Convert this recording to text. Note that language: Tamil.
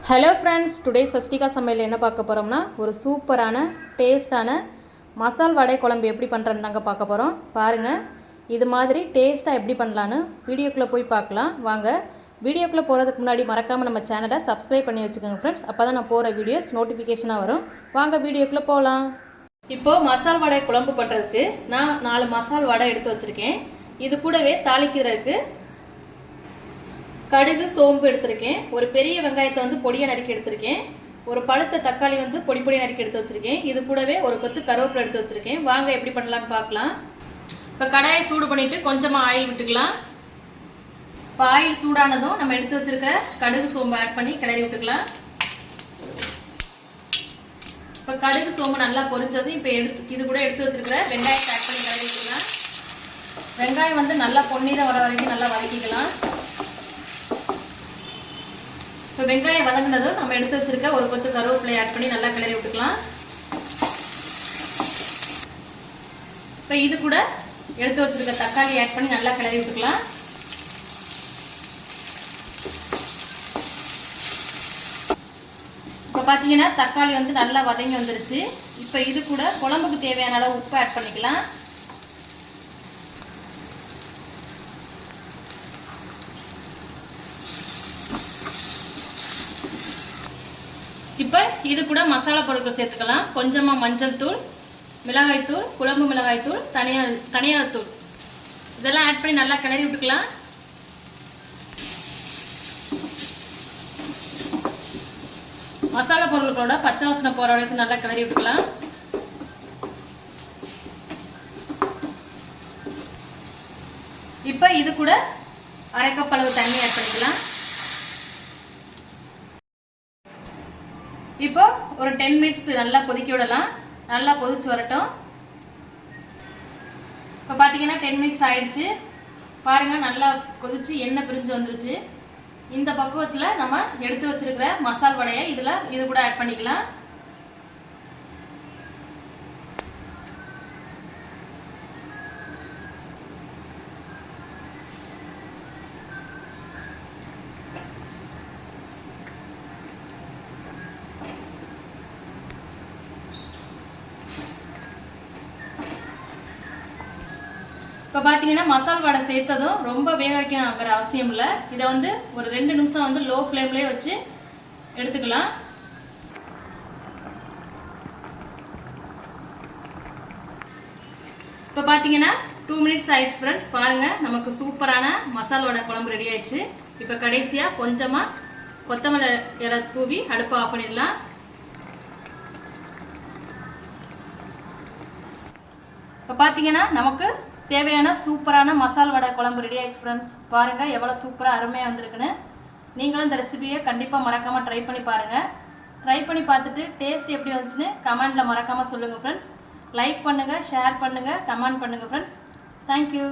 ஹலோ ஃப்ரெண்ட்ஸ், டுடே சஷ்டிகா சமையல் என்ன பார்க்க போகிறோம்னா ஒரு சூப்பரான டேஸ்டான மசால் வடை குழம்பு எப்படி பண்ணுறதுன்னு தாங்க பார்க்க போகிறோம். பாருங்கள், இது மாதிரி டேஸ்ட்டாக எப்படி பண்ணலான்னு வீடியோக்குள்ளே போய் பார்க்கலாம் வாங்க. வீடியோக்குள்ளே போகிறதுக்கு முன்னாடி மறக்காமல் நம்ம சேனலை சப்ஸ்கிரைப் பண்ணி வச்சுக்கோங்க ஃப்ரெண்ட்ஸ். அப்போ தான் நான் போகிற வீடியோஸ் நோட்டிஃபிகேஷனாக வரும். வாங்க வீடியோக்குள்ளே போகலாம். இப்போது மசால் வடை குழம்பு பண்ணுறதுக்கு நான் 4 மசால் வடை எடுத்து வச்சுருக்கேன். இது கூடவே தாளிக்கிறதுக்கு கடுகு சோம்பு எடுத்திருக்கேன். ஒரு பெரிய வெங்காயத்தை வந்து பொடியை நறுக்கி எடுத்திருக்கேன். ஒரு பழுத்த தக்காளி வந்து பொடி பொடியை நறுக்கி எடுத்து வச்சிருக்கேன். இது கூடவே ஒரு கொத்து கருவேப்பிலை எடுத்து வச்சிருக்கேன். வாங்க எப்படி பண்ணலாம்னு பார்க்கலாம். இப்போ கடாயை சூடு பண்ணிட்டு கொஞ்சமாக ஆயில் விட்டுக்கலாம். இப்போ ஆயில் சூடானதும் நம்ம எடுத்து வச்சிருக்க கடுகு சோம்பு ஆட் பண்ணி கிளறி விட்டுக்கலாம். இப்போ கடுகு சோம்பு நல்லா பொரிச்சதும் இப்போ இது கூட எடுத்து வச்சிருக்கிற வெங்காயத்தை ஆட் பண்ணி கிளறி விட்டுக்கலாம். வெங்காயம் வந்து நல்லா பொன்னிறம் வர வரைக்கும் நல்லா வதக்கிக்கலாம். இப்போ வெங்காயம் வதங்கினதும் நம்ம எடுத்து வச்சிருக்க ஒரு கொத்து கருவேப்பிலை ஆட் பண்ணி நல்லா கிளறி விட்டுக்கலாம். இப்போ இது கூட எடுத்து வச்சிருக்க தக்காளி ஆட் பண்ணி நல்லா கிளறி விட்டுக்கலாம். இப்போ பார்த்தீங்கன்னா தக்காளி வந்து நல்லா வதங்கி வந்துருச்சு. இப்போ இது கூட குழம்புக்கு தேவையான அளவு உப்பு ஆட் பண்ணிக்கலாம். இப்போ இது கூட மசாலா பொருட்கள் சேர்த்துக்கலாம். கொஞ்சமாக மஞ்சள் தூள், மிளகாய் தூள், குழம்பு மிளகாய் தூள், தனியார் தூள் இதெல்லாம் ஆட் பண்ணி நல்லா கிளறி விட்டுக்கலாம். மசாலா பொருட்களோட பச்சை வாசனை போகிற வரைக்கும் நல்லா கிளறி விட்டுக்கலாம். இப்போ இது கூட 1/2 கப் அளவு தண்ணி ஆட் பண்ணிக்கலாம். இப்போ ஒரு 10 மினிட்ஸ் நல்லா கொதிக்க விடலாம். நல்லா கொதிச்சு வரட்டும். இப்போ பார்த்தீங்கன்னா 10 மினிட்ஸ் ஆயிடுச்சு. பாருங்கள், நல்லா கொதிச்சு எண்ணெய் பிரிஞ்சு வந்துருச்சு. இந்த பக்குவத்தில் நம்ம எடுத்து வச்சிருக்கிற மசால் வடையை இது கூட ஆட் பண்ணிக்கலாம். இப்போ பார்த்தீங்கன்னா மசால் வடை சேர்த்ததும் ரொம்ப வேக வைக்கணுங்கிற அவசியம் இல்லை. இதை வந்து ஒரு 2 நிமிஷம் வந்து லோ ஃப்ளேம்லேயே வச்சு எடுத்துக்கலாம். இப்போ பார்த்தீங்கன்னா 2 மினிட்ஸ் ஆயிடுச்சு ஃப்ரெண்ட்ஸ். பாருங்கள், நமக்கு சூப்பரான மசால் வடை குழம்பு ரெடி ஆயிடுச்சு. இப்போ கடைசியாக கொஞ்சமாக கொத்தமல்லி இலை தூவி அடுப்பை ஆஃப் பண்ணிடலாம். இப்போ பார்த்தீங்கன்னா நமக்கு தேவையான சூப்பரான மசால் வடை குழம்பு ரெடி ஆயிடுச்சு ஃப்ரெண்ட்ஸ். பாருங்கள் எவ்வளோ சூப்பராக அருமையாக வந்திருக்குன்னு. நீங்களும் இந்த ரெசிபியை கண்டிப்பாக மறக்காமல் ட்ரை பண்ணி பாருங்கள். ட்ரை பண்ணி பார்த்துட்டு டேஸ்ட் எப்படி வந்துச்சுன்னு கமெண்டில் மறக்காமல் சொல்லுங்கள் ஃப்ரெண்ட்ஸ். லைக் பண்ணுங்கள், ஷேர் பண்ணுங்கள், கமெண்ட் பண்ணுங்கள் ஃப்ரெண்ட்ஸ். தேங்க்யூ.